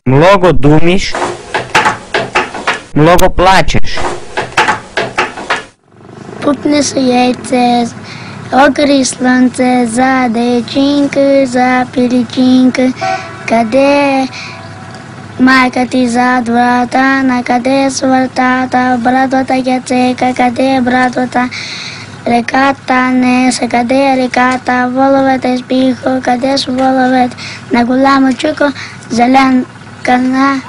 Mnogo dumiš, mnogo plačeš. Pukne se jajce, ogri slunce, za dečinke, za piličinke, kade majka ti za vrata, na kade su vrtata, bratvata jaceka, kade bratvata, реката несе, къде е реката, воловете спиха, къде са воловете, на голямо чуко, зелен кана,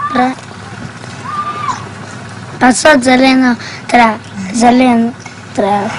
пасот зелено трава, зелен трава.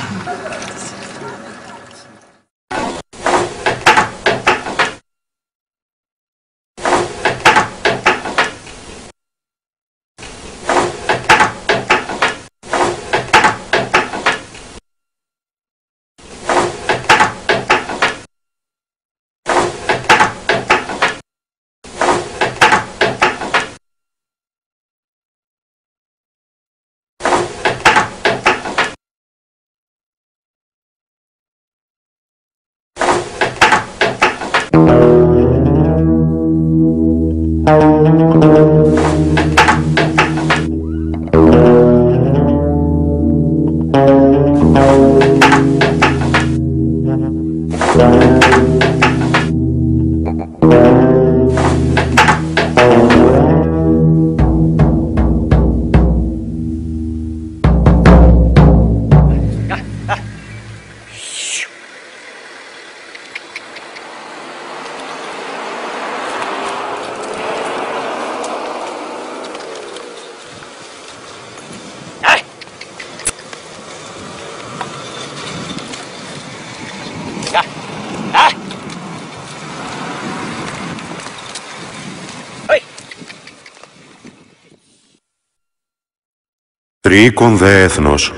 Τριοίκον δε έθνος,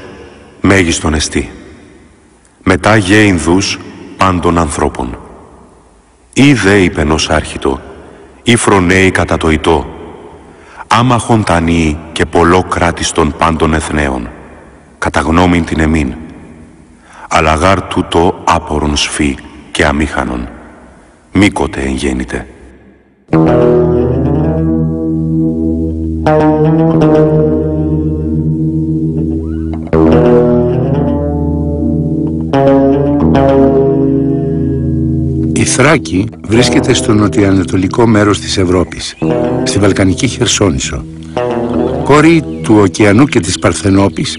μέγιστον εστί. Μετά γέινδους πάντων ανθρώπων. Ή δε υπενός άρχιτο, ή φρονέοι κατά το ητό, άμαχον τανεί και πολλό κράτιστον πάντων εθνέων, κατά γνώμην την εμήν, αλλά γάρ τούτο άπορον σφί και αμήχανον, μήκοτε εν γέννητε. Η Θράκη βρίσκεται στο νοτιοανατολικό μέρος της Ευρώπης, στη Βαλκανική Χερσόνησο. Κόρη του ωκεανού και της Παρθενόπης,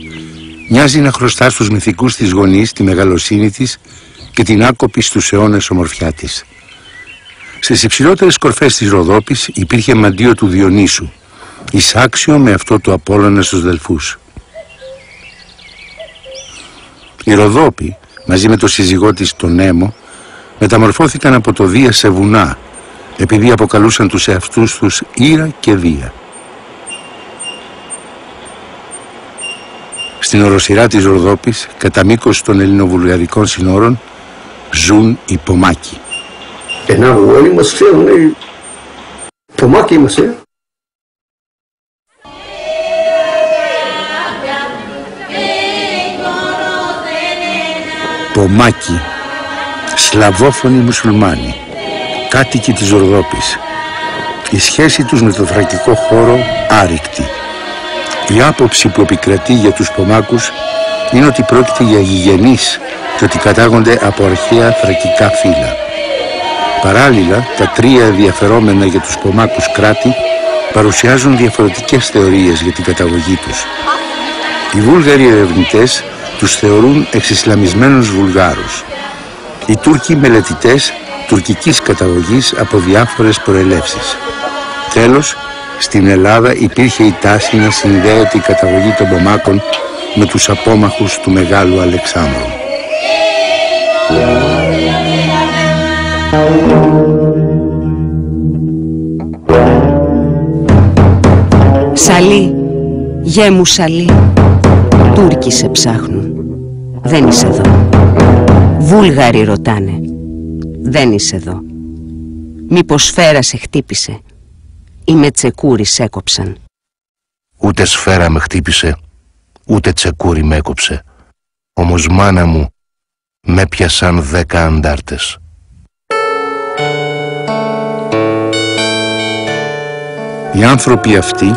μοιάζει να χρωστά στους μυθικούς της γονείς τη μεγαλοσύνη της και την άκοπη στους αιώνες ομορφιά της. Στις υψηλότερες κορφές της Ροδόπης υπήρχε μαντίο του Διονύσου, εισάξιο με αυτό του Απόλλωνα στους Δελφούς. Η Ροδόπη, μαζί με το σύζυγό της τον Νέμο, μεταμορφώθηκαν από το Δία σε βουνά, επειδή αποκαλούσαν τους εαυτούς τους Ήρα και Δία. Στην οροσειρά της Ροδόπης, κατά μήκος των ελληνοβουλγαρικών συνόρων, ζουν οι Πομάκοι. Ενώ όλοι μας ξέρουν, οι Πομάκοι είμαστε. Πομάκοι, σλαβόφωνοι μουσουλμάνοι, κάτοικοι της Ροδόπης. Η σχέση τους με το θρακικό χώρο άρρηκτη. Η άποψη που επικρατεί για τους Πομάκους είναι ότι πρόκειται για γηγενείς και ότι κατάγονται από αρχαία θρακικά φύλλα. Παράλληλα, τα τρία ενδιαφερόμενα για τους Πομάκους κράτη παρουσιάζουν διαφορετικές θεωρίες για την καταγωγή τους. Οι Βούλγαροι ερευνητές τους θεωρούν εξισλαμισμένους Βουλγάρους. Οι Τούρκοι μελετητές τουρκικής καταγωγής από διάφορες προελεύσεις. Τέλος, στην Ελλάδα υπήρχε η τάση να συνδέεται η καταγωγή των Πομάκων με τους απόμαχους του Μεγάλου Αλεξάνδρου. Σαλί, γε μου Σαλί, Τούρκοι σε ψάχνουν, δεν είσαι εδώ. Βούλγαροι ρωτάνε, δεν είσαι εδώ. Μήπως σφαίρα σε χτύπησε ή με τσεκούρι σ' έκοψαν. Ούτε σφαίρα με χτύπησε, ούτε τσεκούρι με έκοψε. Όμως μάνα μου με πιασαν 10 αντάρτες. Οι άνθρωποι αυτοί,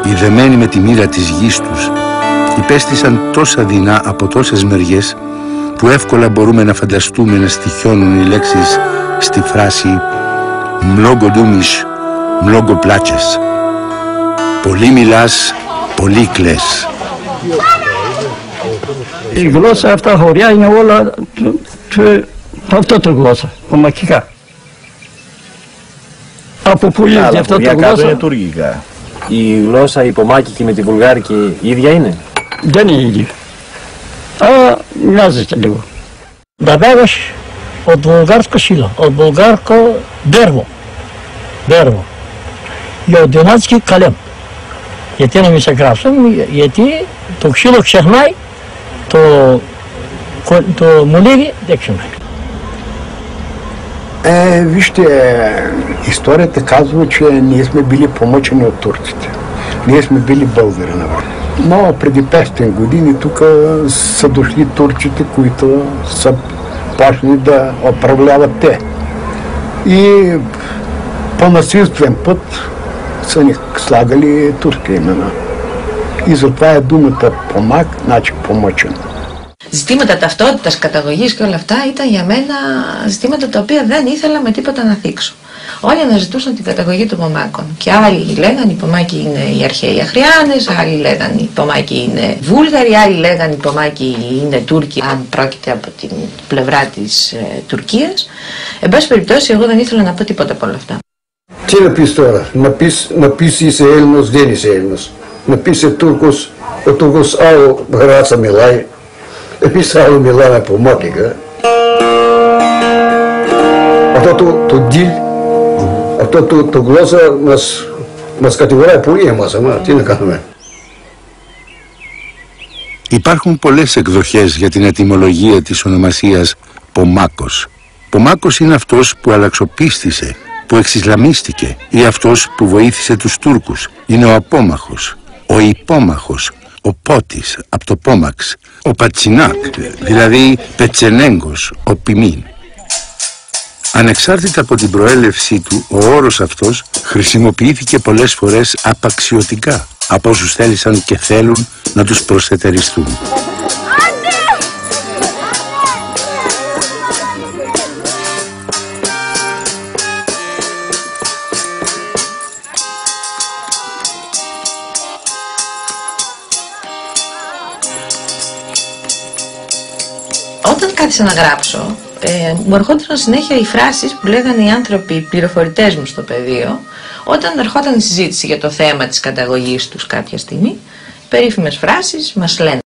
ιδεμένοι με τη μοίρα της γης τους, υπέστησαν τόσα δεινά από τόσες μεριές που εύκολα μπορούμε να φανταστούμε να στοιχιώνουν οι λέξεις στη φράση «Μλόγκο ντούμις, μλόγκο πλάτσες». Πολύ μιλάς, πολύ κλαις. Η γλώσσα αυτά χωριά είναι όλα αυτό το γλώσσα, ομακικά. Από πού είναι αυτό το γλώσσα? Είναι τουρκικά. Η γλώσσα, η πομάκικη με τη βουλγάρικη ίδια είναι? Δεν είναι ίδια. Αλλά μοιάζεται λίγο. Добавяш от българска сила, от българско дърво и от юнацки калем. Γιατί να μην σε γράψω, γιατί το ξύλο ξεχνάει, το μολύβι δεν ξεχνάει. Вижте, историята казва, че ние сме били помъчени от турците. Ние сме били българи на време. Но преди 500 години тук са дошли турците, които са почнали да управляват те. И по насилствен път са ни слагали турски имена. И затова е думата помак, значи помъчен. Ζητήματα ταυτότητας, καταγωγής και όλα αυτά ήταν για μένα ζητήματα τα οποία δεν ήθελα με τίποτα να θίξω. Όλοι αναζητούσαν την καταγωγή των Πομάκων. Και άλλοι λέγανε οι Πομάκοι είναι οι αρχαίοι Αχριάνες, άλλοι λέγανε οι Πομάκοι είναι Βούλγαροι, άλλοι λέγανε οι Πομάκοι είναι Τούρκοι, αν πρόκειται από την πλευρά της Τουρκίας. Εν πάση περιπτώσει, εγώ δεν ήθελα να πω τίποτα από όλα αυτά. Τι να πεις τώρα, να πεις είσαι Έλληνος, δεν είσαι Έλληνος. Να πεις είσαι Τούρκος, ο Τούρκος άλλο γράσα μιλάει. Εμείς άλλο μιλάμε Πομάκικα. Αυτό το ντυλ, αυτό το γλώσσα μας κατηγοράει πολύ εμάς, τι να κάνουμε. Υπάρχουν πολλές εκδοχές για την ετυμολογία της ονομασίας Πομάκος. Πομάκος είναι αυτός που αλλαξοπίστησε, που εξισλαμίστηκε, ή αυτός που βοήθησε τους Τούρκους. Είναι ο απόμαχος, ο υπόμαχος, ο Πότης από το Πόμαξ, ο Πατσινάκ, δηλαδή Πετσενέγκος, ο Πιμίν. Ανεξάρτητα από την προέλευσή του, ο όρος αυτός χρησιμοποιήθηκε πολλές φορές απαξιωτικά από όσους θέλησαν και θέλουν να τους προσετεριστούν. Όταν κάθισα να γράψω, μου ερχόντουσαν συνέχεια οι φράσεις που λέγανε οι άνθρωποι, οι πληροφορητές μου στο πεδίο, όταν ερχόταν η συζήτηση για το θέμα της καταγωγής τους κάποια στιγμή, περίφημες φράσεις μας λένε.